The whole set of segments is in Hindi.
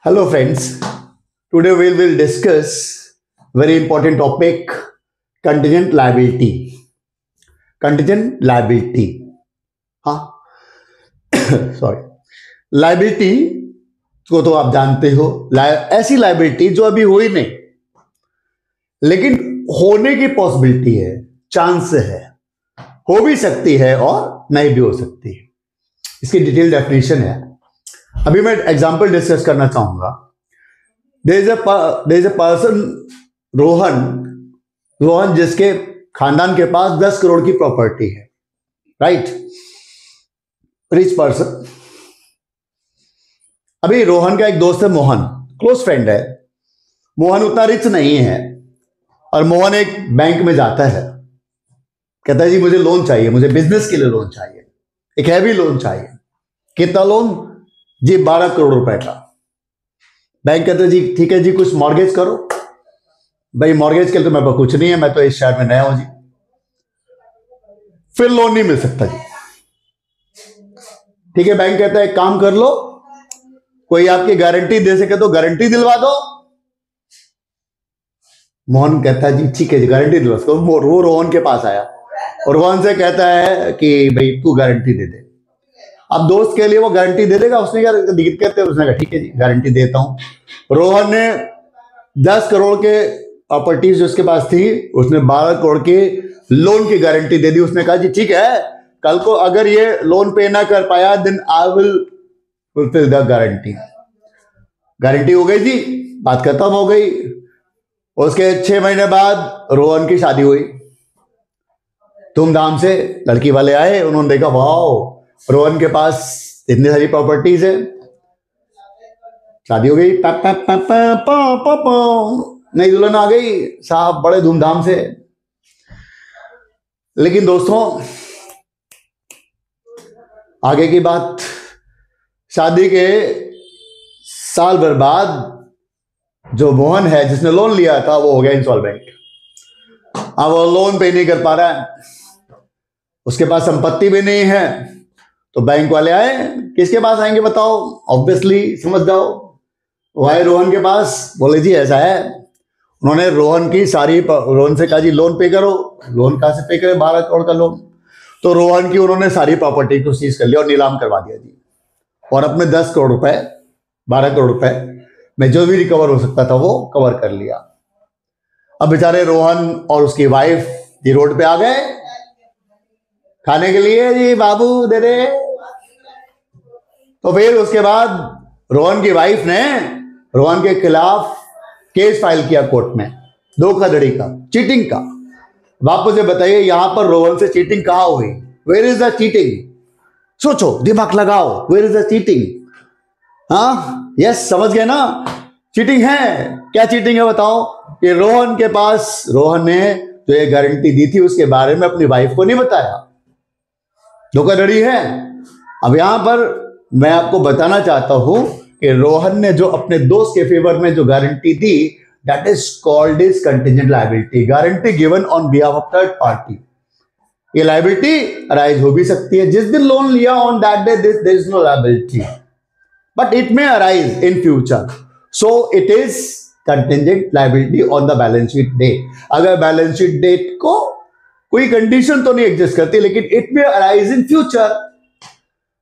Hello friends, today we will discuss very important topic contingent liability. Contingent liability, हाँ सॉरी लाइबिलिटी को तो आप जानते हो, ऐसी लाइबिलिटी जो अभी हुई नहीं लेकिन होने की पॉसिबिलिटी है, चांस है, हो भी सकती है और नहीं भी हो सकती है। इसकी डिटेल डेफिनेशन है। अभी मैं एग्जांपल डिस्कस करना चाहूंगा। There is a person Rohan जिसके खानदान के पास 10 करोड़ की प्रॉपर्टी है, राइट, रिच पर्सन। अभी रोहन का एक दोस्त है मोहन, क्लोज फ्रेंड है। मोहन उतना रिच नहीं है और मोहन एक बैंक में जाता है, कहता है जी मुझे लोन चाहिए, मुझे बिजनेस के लिए लोन चाहिए, एक हैवी लोन चाहिए। कितना लोन? जी 12 करोड़ रुपए का। बैंक कहते हैं जी ठीक है जी, कुछ मॉर्गेज करो। भाई मॉर्गेज के लिए तो मेरे पास कुछ नहीं है, मैं तो इस शहर में नया हूं जी, फिर लोन नहीं मिल सकता जी। ठीक है, बैंक कहता है एक काम कर लो, कोई आपकी गारंटी दे सके तो गारंटी दिलवा दो। मोहन कहता है जी ठीक है जी, गारंटी दिलवा दो। वो रोहन के पास आया और रोहन से कहता है कि भाई तू गारंटी दे दे। अब दोस्त के लिए वो गारंटी दे देगा, उसने क्या कहते हैं, उसने कहा ठीक है जी गारंटी देता हूं। रोहन ने 10 करोड़ के प्रॉपर्टीज जो उसके पास थी, उसने 12 करोड़ के लोन की गारंटी दे दी। उसने कहा जी ठीक है, कल को अगर ये लोन पे ना कर पाया then I will fulfil the guarantee. Guarantee हो गई जी, बात खत्म हो गई। उसके 6 महीने बाद रोहन की शादी हुई धूमधाम से। लड़की वाले आए, उन्होंने देखा वाह रोहन के पास इतनी सारी प्रॉपर्टीज है, शादी हो गई। नई दुल्हन आ गई साहब, बड़े धूमधाम से। लेकिन दोस्तों आगे की बात, शादी के साल भर बाद जो मोहन है जिसने लोन लिया था वो हो गया इंसॉल्वेंट। अब वो लोन पे नहीं कर पा रहा है, उसके पास संपत्ति भी नहीं है। तो बैंक वाले आए, किसके पास आएंगे बताओ? ऑब्वियसली समझ जाओ, वो आए रोहन के पास, बोले जी ऐसा है। उन्होंने रोहन से कहा जी लोन पे करो। लोन कहां से पे करे? 12 करोड़ का लोन। तो रोहन की उन्होंने सारी प्रॉपर्टी को सीज कर लिया और नीलाम करवा दिया जी, और अपने 10 करोड़ रुपए 12 करोड़ रुपए में जो भी रिकवर हो सकता था वो कवर कर लिया। अब बेचारे रोहन और उसकी वाइफ जी रोड पे आ गए खाने के लिए, जी बाबू दे दे। तो फिर उसके बाद रोहन की वाइफ ने रोहन के खिलाफ केस फाइल किया कोर्ट में, धोखाधड़ी का, चीटिंग का। आप मुझे बताइए यहां पर रोहन से चीटिंग कहां हुई? Where is the cheating? सोचो, दिमाग लगाओ, वेयर इज द चीटिंग? हाँ यस, समझ गए ना? चीटिंग है। क्या चीटिंग है बताओ? कि रोहन ने जो ये गारंटी दी थी उसके बारे में अपनी वाइफ को नहीं बताया, धोखाधड़ी है। अब यहां पर मैं आपको बताना चाहता हूं कि रोहन ने जो अपने दोस्त के फेवर में जो गारंटी दी, that is called is contingent liability, guarantee given on behalf of third party. ये लायबिलिटी अराइज हो भी सकती है। जिस दिन लोन लिया on that day there is no liability, but it may arise in future, so it is contingent liability on the balance sheet date. अगर बैलेंस शीट डेट को कोई कंडीशन तो नहीं एग्जिस्ट करती, लेकिन इट में अराइज इन फ्यूचर।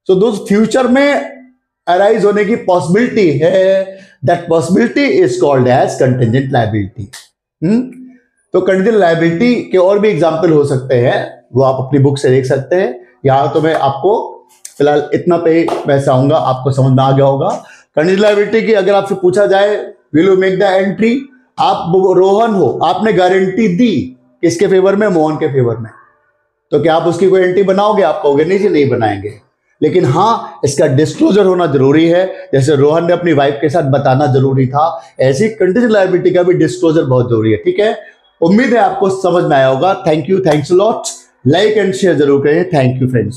सो दोस्त फ्यूचर में अराइज होने की पॉसिबिलिटी है, that possibility is called as contingent liability. तो कंटिजेंट लायबिलिटी के और भी एग्जांपल हो सकते हैं, वो आप अपनी बुक से देख सकते हैं। यहां तो मैं आपको फिलहाल इतना पे मैं चाहूंगा, आपको समझ में आ गया होगा। कंटिजेंट लायबिलिटी की अगर आपसे पूछा जाए will you make the entry, आप रोहन हो, आपने गारंटी दी किसके फेवर में? मोहन के फेवर में। तो क्या आप उसकी कोई एंट्री बनाओगे? आप कहोगे नहीं जी नहीं बनाएंगे। लेकिन हाँ, इसका डिस्क्लोजर होना जरूरी है, जैसे रोहन ने अपनी वाइफ के साथ बताना जरूरी था, ऐसी कंटिजेंट लायबिलिटी का भी डिस्क्लोजर बहुत जरूरी है। ठीक है, उम्मीद है आपको समझ में आया होगा। Thank you, thanks a lot. Like and share जरूर करें। Thank you friends.